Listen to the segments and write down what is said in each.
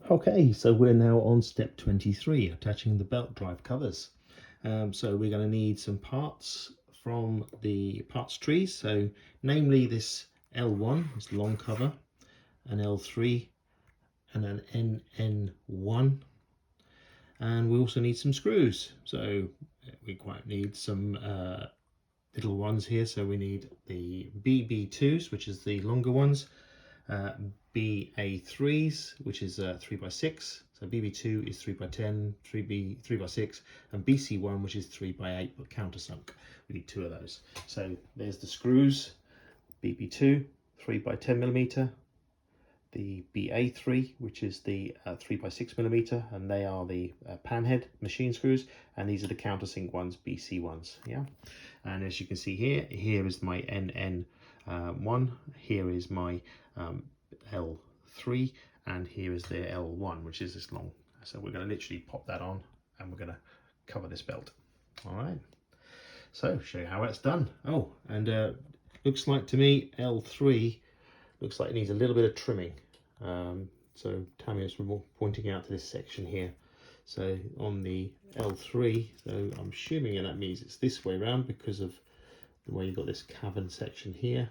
Okay, so we're now on step 23, attaching the belt drive covers. So we're going to need some parts from the parts tree, so namely this L1, this long cover, an L3 and an NN1, and we also need some screws. So we quite need some little ones here, so we need the BB2s, which is the longer ones, BA3s, which is 3x6, so BB2 is 3x10, 3x6, and BC1, which is 3x8 but countersunk. We need 2 of those. So there's the screws, BB2 3x10mm, the BA3, which is the 3x6mm, and they are the panhead machine screws, and these are the countersink ones, BC ones. Yeah, and as you can see here is my NN1, here is my L3, and here is the L1, which is this long. So we're going to literally pop that on, and we're going to cover this belt. All right, so show you how it's done. Oh, and looks like to me L3 looks like it needs a little bit of trimming. So Tamiya's pointing out to this section here. So on the L3, so I'm assuming that means it's this way around because of the way you've got this cavern section here.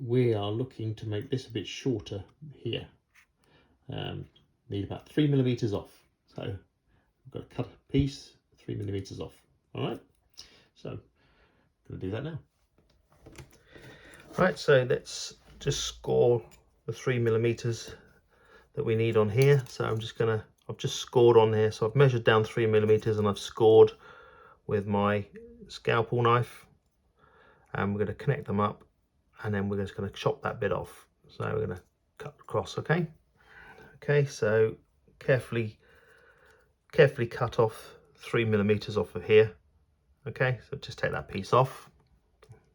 We are looking to make this a bit shorter here. Need about 3mm off. So I've got to cut a piece 3mm off. All right, so I'm going to do that now. Right, so let's just score the 3mm that we need on here. So I've just scored on here. So I've measured down 3mm and I've scored with my scalpel knife, and we're going to connect them up, and then we're just going to chop that bit off. So we're going to cut across. Okay, so carefully cut off 3mm off of here. Okay, so just take that piece off.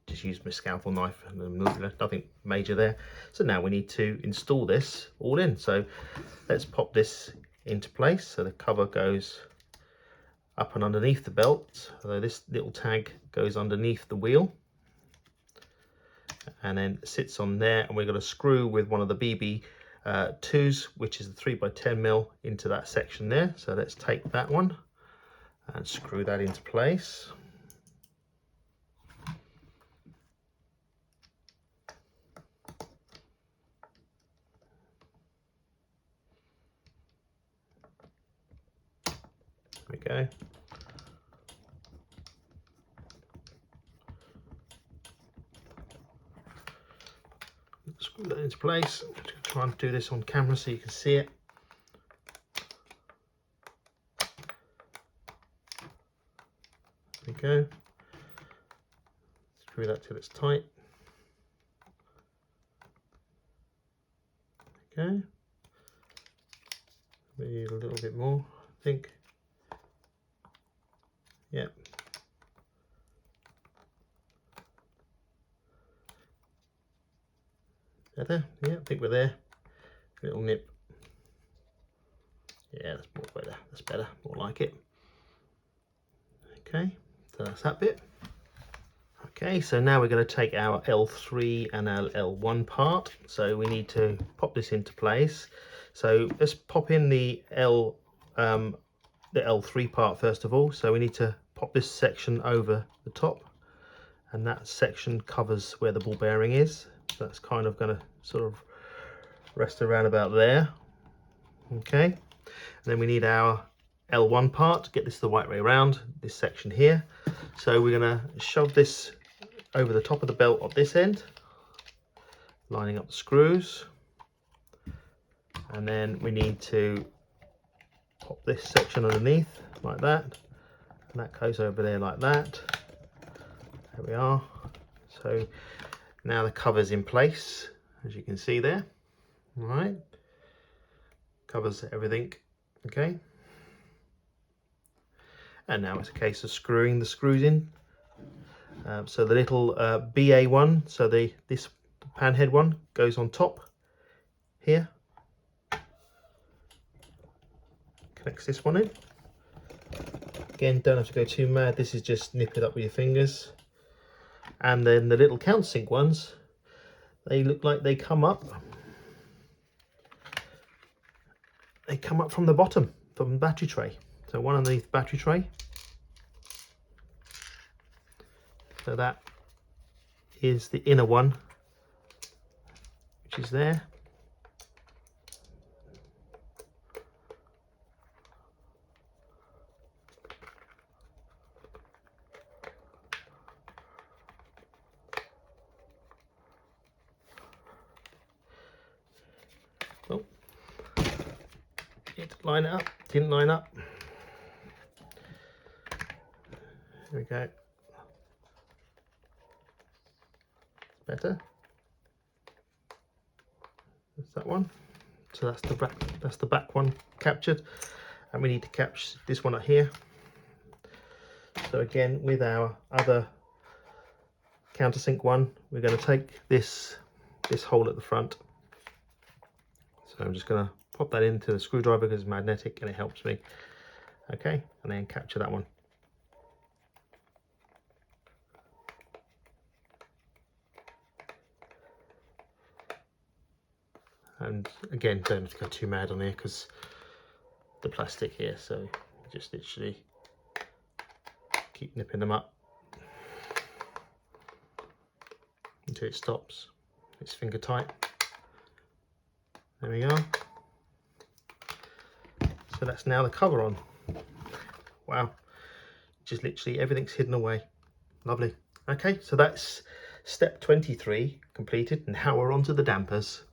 Just use my scalpel knife, and nothing major there. So now we need to install this all in. So let's pop this into place. So the cover goes up and underneath the belt, although this little tag goes underneath the wheel and then sits on there, and we're going to screw with one of the BB2s, which is the 3x10mm, into that section there. So let's take that one and screw that into place. There we go. Screw that into place. I'm just going to try and do this on camera so you can see it. There we go. Screw that till it's tight. Okay. We need a little bit more, I think. Yep. Better? Yeah, I think we're there. Little nip. Yeah, that's more better. That's better. More like it. Okay, so that's that bit. Okay, so now we're going to take our L3 and our L1 part. So we need to pop this into place. So let's pop in the L3 part first of all. So we need to pop this section over the top, and that section covers where the ball bearing is. So that's kind of going to sort of rest around about there. Okay, and then we need our L1 part to get this the right way around, this section here. So we're going to shove this over the top of the belt at this end, lining up the screws, and then we need to pop this section underneath like that, and that goes over there like that. There we are. So now the cover's in place, as you can see there. All right, covers everything. Okay, and now it's a case of screwing the screws in. So the little BA1, so this panhead one goes on top here, connects this one in, Again, don't have to go too mad. This is just nip it up with your fingers. And then the little countersink ones, they look like they come up. They come up from the bottom, from the battery tray. So one underneath the battery tray. So that is the inner one, which is there. Oh, need to line it up. Didn't line up. There we go. Better. That's that one. So that's the back one captured, and we need to capture this one up here. So again, with our other countersink one, we're going to take this hole at the front. So I'm just going to pop that into the screwdriver because it's magnetic and it helps me. Okay, and then capture that one. And again, don't have to go too mad on here because the plastic here, so just literally keep nipping them up until it stops. It's finger tight. There we go. So that's now the cover on. Wow, just literally everything's hidden away. Lovely. Okay, so that's step 23 completed, and now we're on to the dampers.